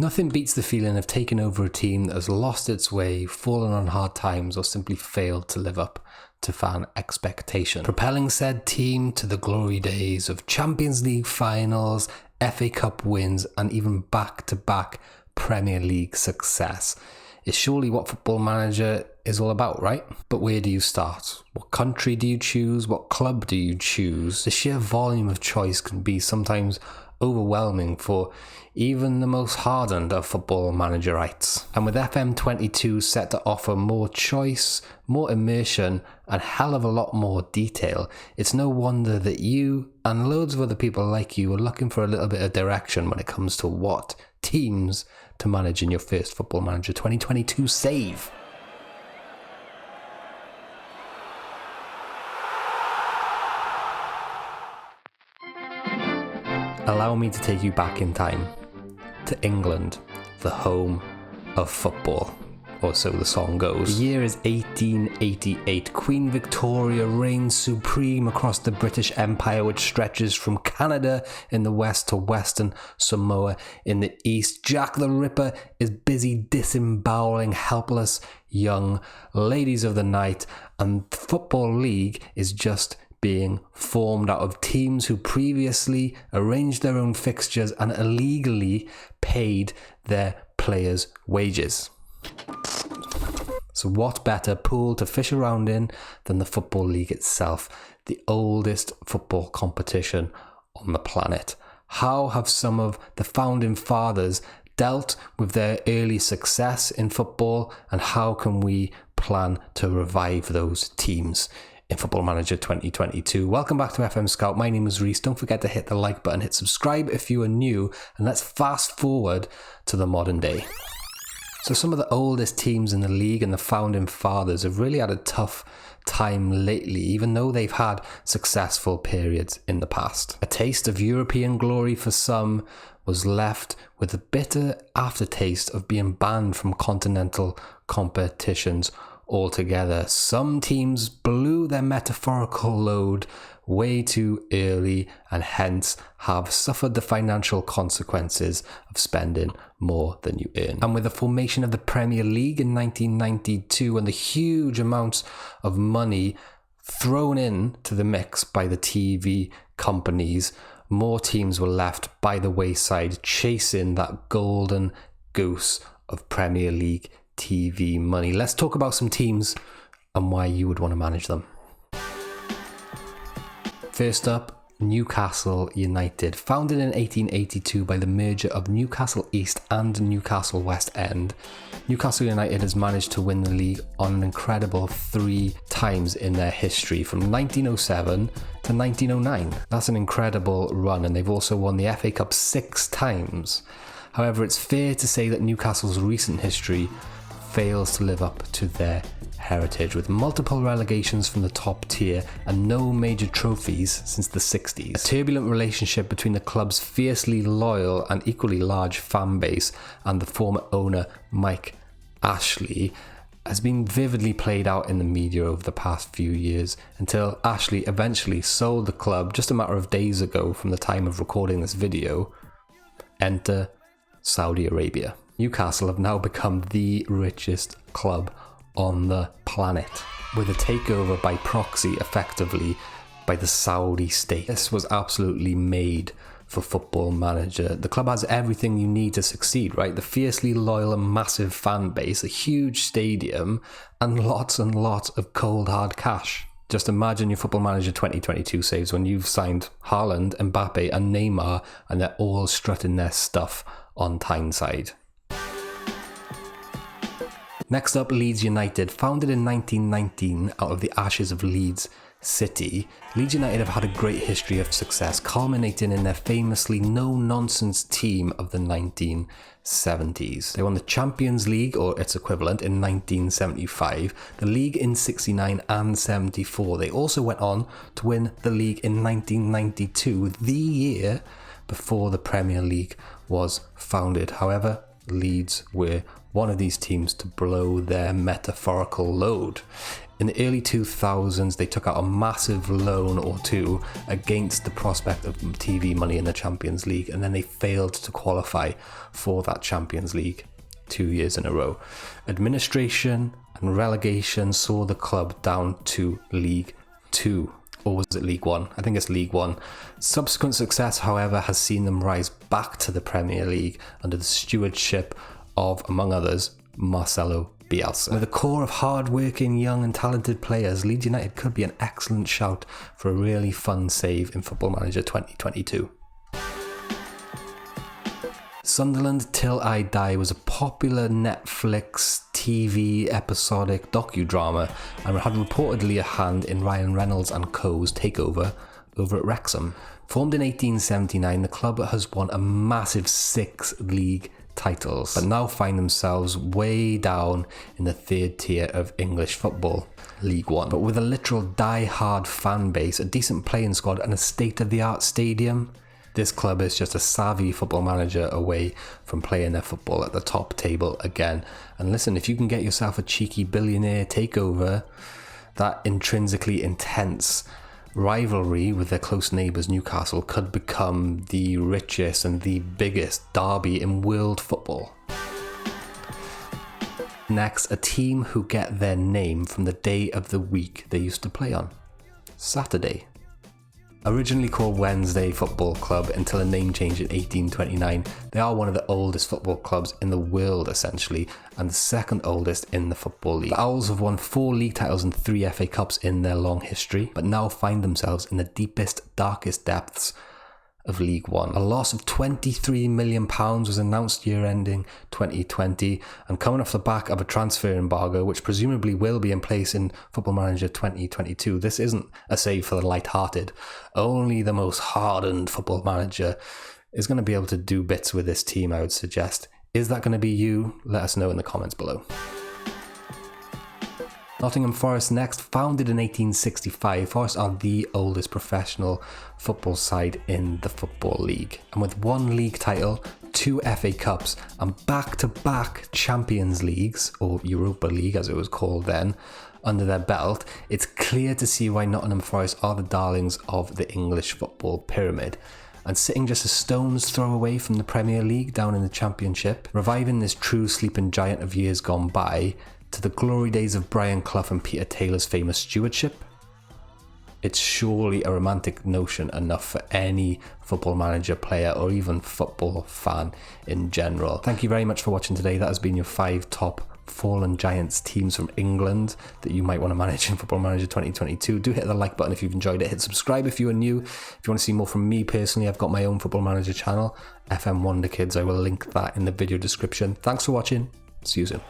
Nothing beats the feeling of taking over a team that has lost its way, fallen on hard times, or simply failed to live up to fan expectation. Propelling said team to the glory days of Champions League finals, FA Cup wins, and even back-to-back Premier League success is surely what Football Manager is all about, right? But where do you start? What country do you choose? What club do you choose? The sheer volume of choice can be sometimes overwhelming for even the most hardened of Football Managerites. And with FM22 set to offer more choice, more immersion, and hell of a lot more detail, it's no wonder that you and loads of other people like you are looking for a little bit of direction when it comes to what teams to manage in your first Football Manager 2022 save. Allow me to take you back in time to England, the home of football, or so the song goes. The year is 1888. Queen Victoria reigns supreme across the British Empire, which stretches from Canada in the west to Western Samoa in the east. Jack the Ripper is busy disemboweling helpless young ladies of the night, and the Football League is just being formed out of teams who previously arranged their own fixtures and illegally paid their players' wages. So what better pool to fish around in than the Football League itself, the oldest football competition on the planet? How have some of the founding fathers dealt with their early success in football, and how can we plan to revive those teams in Football Manager 2022. Welcome back to FMSCOUT. My name is Rhys. Don't forget to hit the like button, hit subscribe if you are new, and let's fast forward to the modern day. So some of the oldest teams in the league and the founding fathers have really had a tough time lately, even though they've had successful periods in the past. A taste of European glory for some was left with a bitter aftertaste of being banned from continental competitions altogether. Some teams blew their metaphorical load way too early and hence have suffered the financial consequences of spending more than you earn. And with the formation of the Premier League in 1992 and the huge amounts of money thrown in to the mix by the TV companies, more teams were left by the wayside chasing that golden goose of Premier League TV money. Let's talk about some teams and why you would want to manage them. First up, Newcastle United. Founded in 1882 by the merger of Newcastle East and Newcastle West End, Newcastle United has managed to win the league on an incredible 3 times in their history, from 1907 to 1909. That's an incredible run, and they've also won the FA Cup 6 times. However, it's fair to say that Newcastle's recent history fails to live up to their heritage, with multiple relegations from the top tier and no major trophies since the 60s. A turbulent relationship between the club's fiercely loyal and equally large fan base and the former owner Mike Ashley has been vividly played out in the media over the past few years, until Ashley eventually sold the club just a matter of days ago from the time of recording this video. Enter Saudi Arabia. Newcastle have now become the richest club on the planet, with a takeover by proxy effectively by the Saudi state. This was absolutely made for Football Manager. The club has everything you need to succeed, right? The fiercely loyal and massive fan base, a huge stadium, and lots of cold hard cash. Just imagine your Football Manager 2022 saves when you've signed Haaland, Mbappe and Neymar, and they're all strutting their stuff on Tyneside. Next up, Leeds United. Founded in 1919 out of the ashes of Leeds City, Leeds United have had a great history of success, culminating in their famously no-nonsense team of the 1970s. They won the Champions League, or its equivalent, in 1975, the league in 69 and 74. They also went on to win the league in 1992, the year before the Premier League was founded. However, Leeds were one of these teams to blow their metaphorical load. In the early 2000s, they took out a massive loan or two against the prospect of TV money in the Champions League, and then they failed to qualify for that Champions League 2 years in a row. Administration and relegation saw the club down to League 2. Or was it League 1? I think it's League 1. Subsequent success, however, has seen them rise back to the Premier League under the stewardship of, among others, Marcelo Bielsa. With a core of hard-working, young and talented players, Leeds United could be an excellent shout for a really fun save in Football Manager 2022. Sunderland Till I Die was a popular Netflix TV episodic docudrama and had reportedly a hand in Ryan Reynolds and co.'s takeover over at Wrexham. Formed in 1879, the club has won a massive 6 league titles, but now find themselves way down in the 3rd tier of English football, League 1. But with a literal die-hard fan base, a decent playing squad and a state-of-the-art stadium, this club is just a savvy Football Manager away from playing their football at the top table again. And listen, if you can get yourself a cheeky billionaire takeover, that intrinsically intense rivalry with their close neighbours Newcastle could become the richest and the biggest derby in world football. Next, a team who get their name from the day of the week they used to play on, Saturday. Originally called Wednesday Football Club until a name change in 1829, they are one of the oldest football clubs in the world essentially, and the second oldest in the Football League. The Owls have won 4 league titles and 3 FA Cups in their long history, but now find themselves in the deepest, darkest depths of League 1. A loss of £23 million was announced year-ending 2020, and coming off the back of a transfer embargo, which presumably will be in place in Football Manager 2022, this isn't a save for the light-hearted. Only the most hardened Football Manager is going to be able to do bits with this team, I would suggest. Is that going to be you? Let us know in the comments below. Nottingham Forest next. Founded in 1865, Forest are the oldest professional football side in the Football League. And with 1 league title, 2 FA Cups and back-to-back Champions Leagues, or Europa League as it was called then, under their belt, it's clear to see why Nottingham Forest are the darlings of the English football pyramid. And sitting just a stone's throw away from the Premier League down in the Championship, reviving this true sleeping giant of years gone by, to the glory days of Brian Clough and Peter Taylor's famous stewardship, it's surely a romantic notion enough for any Football Manager player or even football fan in general. Thank you very much for watching today. That has been your 5 top fallen giants teams from England that you might want to manage in Football Manager 2022. Do hit the like button if you've enjoyed it. Hit subscribe if you are new. If you want to see more from me personally, I've got my own Football Manager channel, FM Wonderkids. I will link that in the video description. Thanks for watching. See you soon.